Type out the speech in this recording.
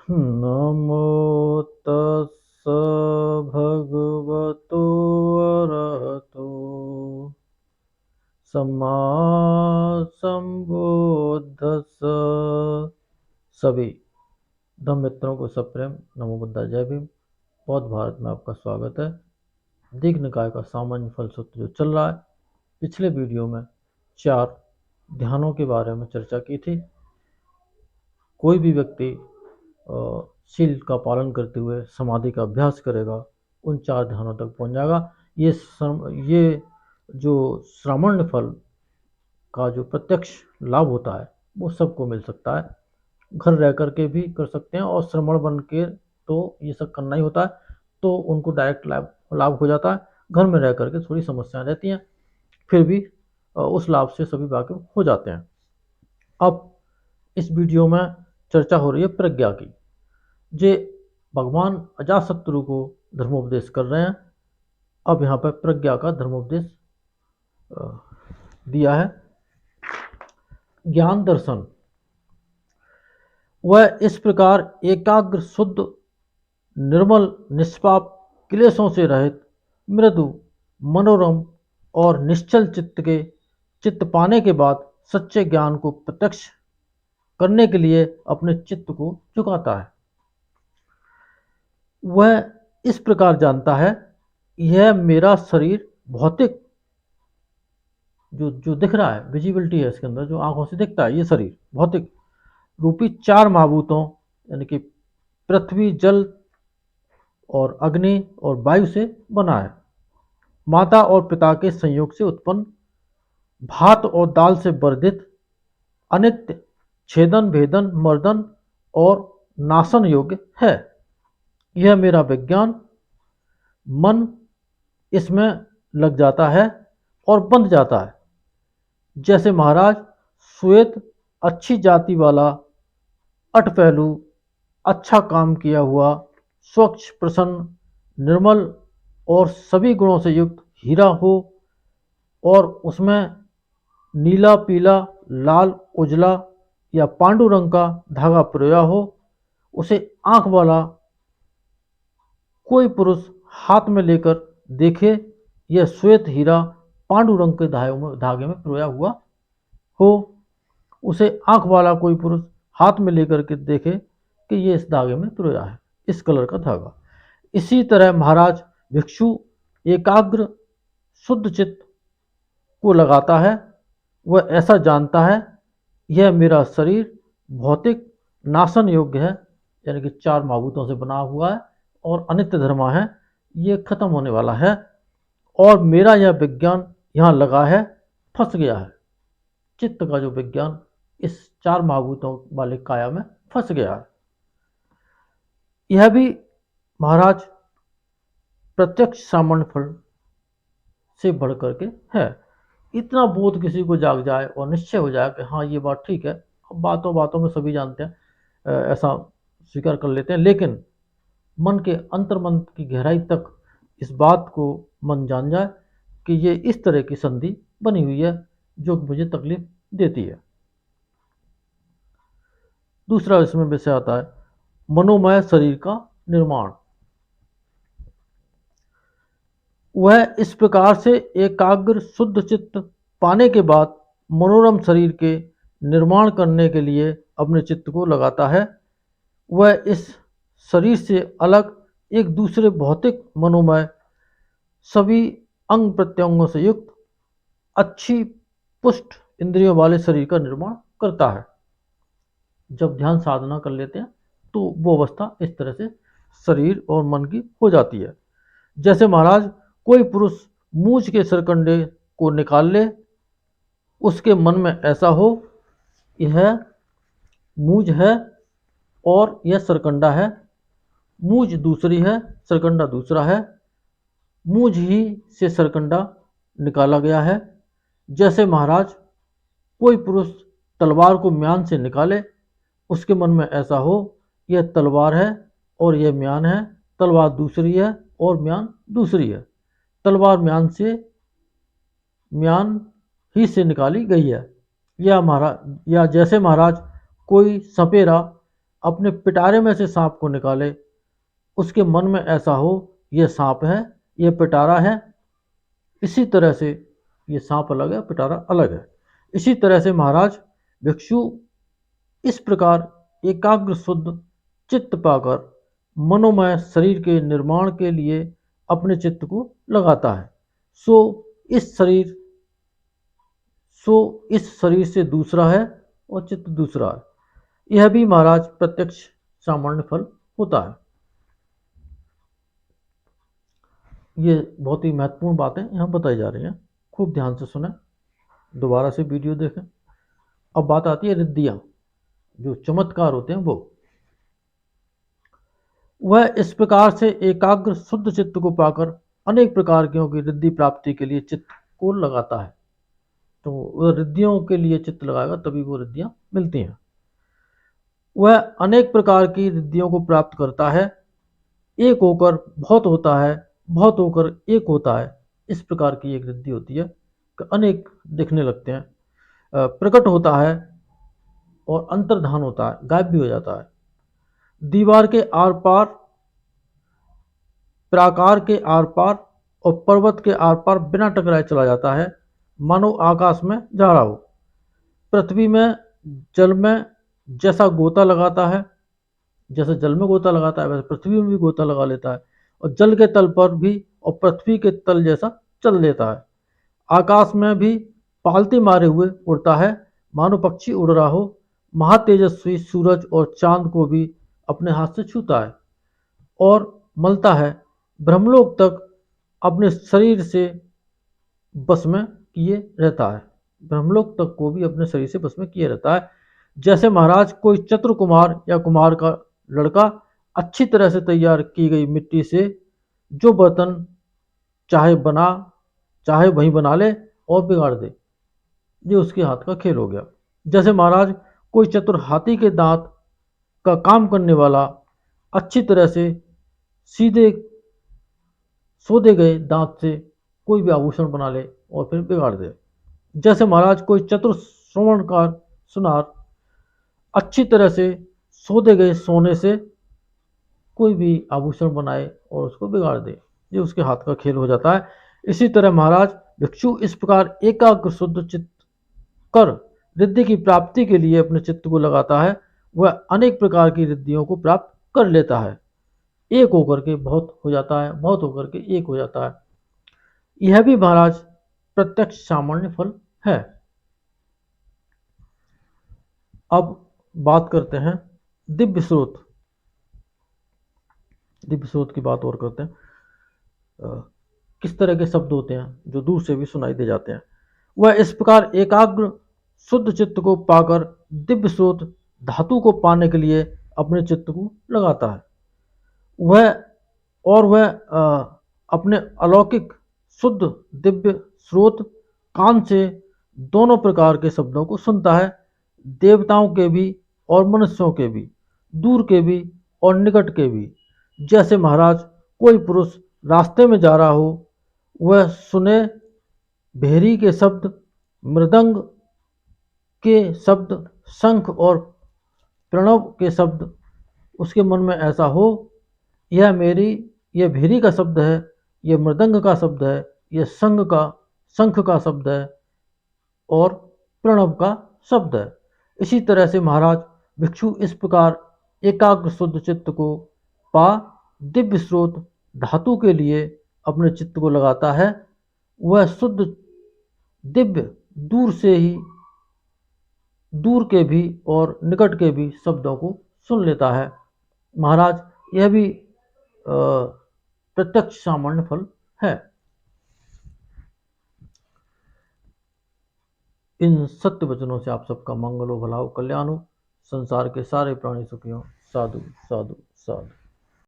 नमो तस्स भगवतो अरहतो सम्मा संबुद्धस्स। सभी धम्म मित्रों को सप्रेम नमो बुद्धा जय भीम। बौद्ध भारत में आपका स्वागत है। दीघ निकाय का सामान्य फल सूत्र जो चल रहा है, पिछले वीडियो में 4 ध्यानों के बारे में चर्चा की थी। कोई भी व्यक्ति शील का पालन करते हुए समाधि का अभ्यास करेगा, उन 4 ध्यानों तक पहुंच जाएगा। ये जो श्रामण्य फल का जो प्रत्यक्ष लाभ होता है वो सबको मिल सकता है। घर रह करके भी कर सकते हैं और श्रमण बन के तो ये सब करना ही होता है, तो उनको डायरेक्ट लाभ हो जाता है। घर में रह करके थोड़ी समस्याएं रहती हैं, फिर भी उस लाभ से सभी वाकिफ हो जाते हैं। अब इस वीडियो में चर्चा हो रही है प्रज्ञा की। जे भगवान अजातशत्रु को धर्मोपदेश कर रहे हैं। अब यहाँ पर प्रज्ञा का धर्मोपदेश दिया है। ज्ञान दर्शन वह इस प्रकार एकाग्र शुद्ध निर्मल निष्पाप क्लेशों से रहित मृदु मनोरम और निश्चल चित्त पाने के बाद सच्चे ज्ञान को प्रत्यक्ष करने के लिए अपने चित्त को झुकाता है। वह इस प्रकार जानता है, यह मेरा शरीर भौतिक जो दिख रहा है, विजिबिलिटी है इसके अंदर, जो आंखों से दिखता है, ये शरीर भौतिक रूपी 4 महाभूतों यानी कि पृथ्वी जल और अग्नि और वायु से बना है। माता और पिता के संयोग से उत्पन्न, भात और दाल से वर्धित, अनित्य, छेदन भेदन मर्दन और नाशन योग्य है। यह मेरा विज्ञान मन इसमें लग जाता है और बंध जाता है। जैसे महाराज श्वेत अच्छी जाति वाला अठपहलू अच्छा काम किया हुआ स्वच्छ प्रसन्न निर्मल और सभी गुणों से युक्त हीरा हो और उसमें नीला पीला लाल उजला या पांडु रंग का धागा पिरोया हो, उसे आंख वाला कोई पुरुष हाथ में लेकर देखे, यह श्वेत हीरा पांडु रंग के धागे में पिरोया हुआ हो। उसे आंख वाला कोई पुरुष हाथ में लेकर के देखे कि ये इस धागे में पिरोया है, इस कलर का धागा। इसी तरह महाराज भिक्षु एकाग्र शुद्ध चित्त को लगाता है। वह ऐसा जानता है, यह मेरा शरीर भौतिक नाशन योग्य है, यानी कि 4 महाभूतों से बना हुआ है और अनित्य धर्मा है, ये खत्म होने वाला है और मेरा यह विज्ञान यहाँ लगा है, फंस गया है। चित्त का जो विज्ञान इस 4 महाभूतों वाले काया में फंस गया है। यह भी महाराज प्रत्यक्ष सामान्य फल से बढ़ करके है। इतना बोध किसी को जाग जाए और निश्चय हो जाए कि हाँ ये बात ठीक है। अब बातों बातों में सभी जानते हैं, ऐसा स्वीकार कर लेते हैं, लेकिन मन के अंतर्मन की गहराई तक इस बात को मन जान जाए कि ये इस तरह की संधि बनी हुई है जो मुझे तकलीफ देती है। दूसरा इसमें विषय आता है मनोमय शरीर का निर्माण। वह इस प्रकार से एकाग्र शुद्ध चित्त पाने के बाद मनोरम शरीर के निर्माण करने के लिए अपने चित्त को लगाता है। वह इस शरीर से अलग एक दूसरे भौतिक मनोमय सभी अंग प्रत्यंगों से युक्त अच्छी पुष्ट इंद्रियों वाले शरीर का निर्माण करता है। जब ध्यान साधना कर लेते हैं तो वो अवस्था इस तरह से शरीर और मन की हो जाती है। जैसे महाराज कोई पुरुष मूछ के सरकंडे को निकाल ले, उसके मन में ऐसा हो, यह मूछ है और यह सरकंडा है, मूछ दूसरी है सरकंडा दूसरा है, मूछ ही से सरकंडा निकाला गया है। जैसे महाराज कोई पुरुष तलवार को म्यान से निकाले, उसके मन में ऐसा हो, यह तलवार है और यह म्यान है, तलवार दूसरी है और म्यान दूसरी है, तलवार म्यान ही से निकाली गई है। या जैसे महाराज कोई सपेरा अपने पिटारे में से सांप को निकाले, उसके मन में ऐसा हो यह सांप है, यह पिटारा है। इसी तरह से ये सांप अलग है, पिटारा अलग है। इसी तरह से महाराज भिक्षु इस प्रकार एकाग्र शुद्ध चित्त पाकर मनोमय शरीर के निर्माण के लिए अपने चित्त को लगाता है। सो इस शरीर सो इस शरीर से दूसरा है और चित्त दूसरा है। यह भी महाराज प्रत्यक्ष सामान्य फल होता है। ये बहुत ही महत्वपूर्ण बातें यहाँ बताई जा रही हैं, खूब ध्यान से सुने, दोबारा से वीडियो देखें। अब बात आती है रिद्धियाँ, जो चमत्कार होते हैं वो। वह इस प्रकार से एकाग्र शुद्ध चित्त को पाकर अनेक प्रकार की रिद्धि प्राप्ति के लिए चित्त को लगाता है। तो वह रिद्धियों के लिए चित्त लगाएगा तभी वो रिद्धियां मिलती हैं। वह अनेक प्रकार की रिद्धियों को प्राप्त करता है, एक होकर बहुत होता है, बहुत होकर एक होता है। इस प्रकार की एक रिद्धि होती है कि अनेक दिखने लगते हैं, प्रकट होता है और अंतर्धान होता है, गायब भी हो जाता है। दीवार के आर पार, प्राकार के आर पार और पर्वत के आर पार बिना टकराए चला जाता है, मानो आकाश में जा रहा हो। पृथ्वी में, जल में जैसा गोता लगाता है, जैसे जल में गोता लगाता है वैसे पृथ्वी में भी गोता लगा लेता है, और जल के तल पर भी और पृथ्वी के तल जैसा चल लेता है। आकाश में भी पालती मारे हुए उड़ता है, मानो पक्षी उड़ रहा हो। महातेजस्वी सूरज और चांद को भी अपने हाथ से छूता है और मलता है, ब्रह्मलोक तक अपने शरीर से बस में किए रहता है। ब्रह्मलोक तक को भी अपने शरीर से बस में किए रहता है। जैसे महाराज कोई चतुर कुमार या कुमार का लड़का अच्छी तरह से तैयार की गई मिट्टी से जो बर्तन चाहे वहीं बना ले और बिगाड़ दे, ये उसके हाथ का खेल हो गया। जैसे महाराज कोई चतुर हाथी के दांत का काम करने वाला अच्छी तरह से सीधे सोधे गए दांत से कोई भी आभूषण बना ले और फिर बिगाड़ दे। जैसे महाराज कोई चतुर श्रवणकार सुनार अच्छी तरह से सोधे गए सोने से कोई भी आभूषण बनाए और उसको बिगाड़ दे, ये उसके हाथ का खेल हो जाता है। इसी तरह महाराज भिक्षु इस प्रकार एकाग्र शुद्ध चित्त कर रिद्धि की प्राप्ति के लिए अपने चित्त को लगाता है। वह अनेक प्रकार की रिद्धियों को प्राप्त कर लेता है, एक होकर के बहुत हो जाता है, बहुत होकर के एक हो जाता है। यह भी महाराज प्रत्यक्ष सामान्य फल है। अब बात करते हैं दिव्य स्रोत। दिव्य स्रोत की बात और करते हैं। किस तरह के शब्द होते हैं जो दूर से भी सुनाई दे जाते हैं। वह इस प्रकार एकाग्र शुद्ध चित्त को पाकर दिव्य स्रोत धातु को पाने के लिए अपने चित्त को लगाता है। वह अपने अलौकिक शुद्ध दिव्य स्रोत कान से दोनों प्रकार के शब्दों को सुनता है, देवताओं के भी और मनुष्यों के भी, दूर के भी और निकट के भी। जैसे महाराज कोई पुरुष रास्ते में जा रहा हो, वह सुने भेरी के शब्द, मृदंग के शब्द, शंख और प्रणव के शब्द, उसके मन में ऐसा हो यह भेरी का शब्द है, यह मृदंग का शब्द है, यह शंख का शब्द है और प्रणव का शब्द है। इसी तरह से महाराज भिक्षु इस प्रकार एकाग्र शुद्ध चित्त को पा दिव्य स्रोत धातु के लिए अपने चित्त को लगाता है। वह शुद्ध दिव्य दूर के भी और निकट के भी शब्दों को सुन लेता है। महाराज यह भी प्रत्यक्ष सामान्य फल है। इन सत्य वचनों से आप सबका मंगल हो, भला हो, कल्याण हो, संसार के सारे प्राणी सुखी हो। साधु साधु साधु।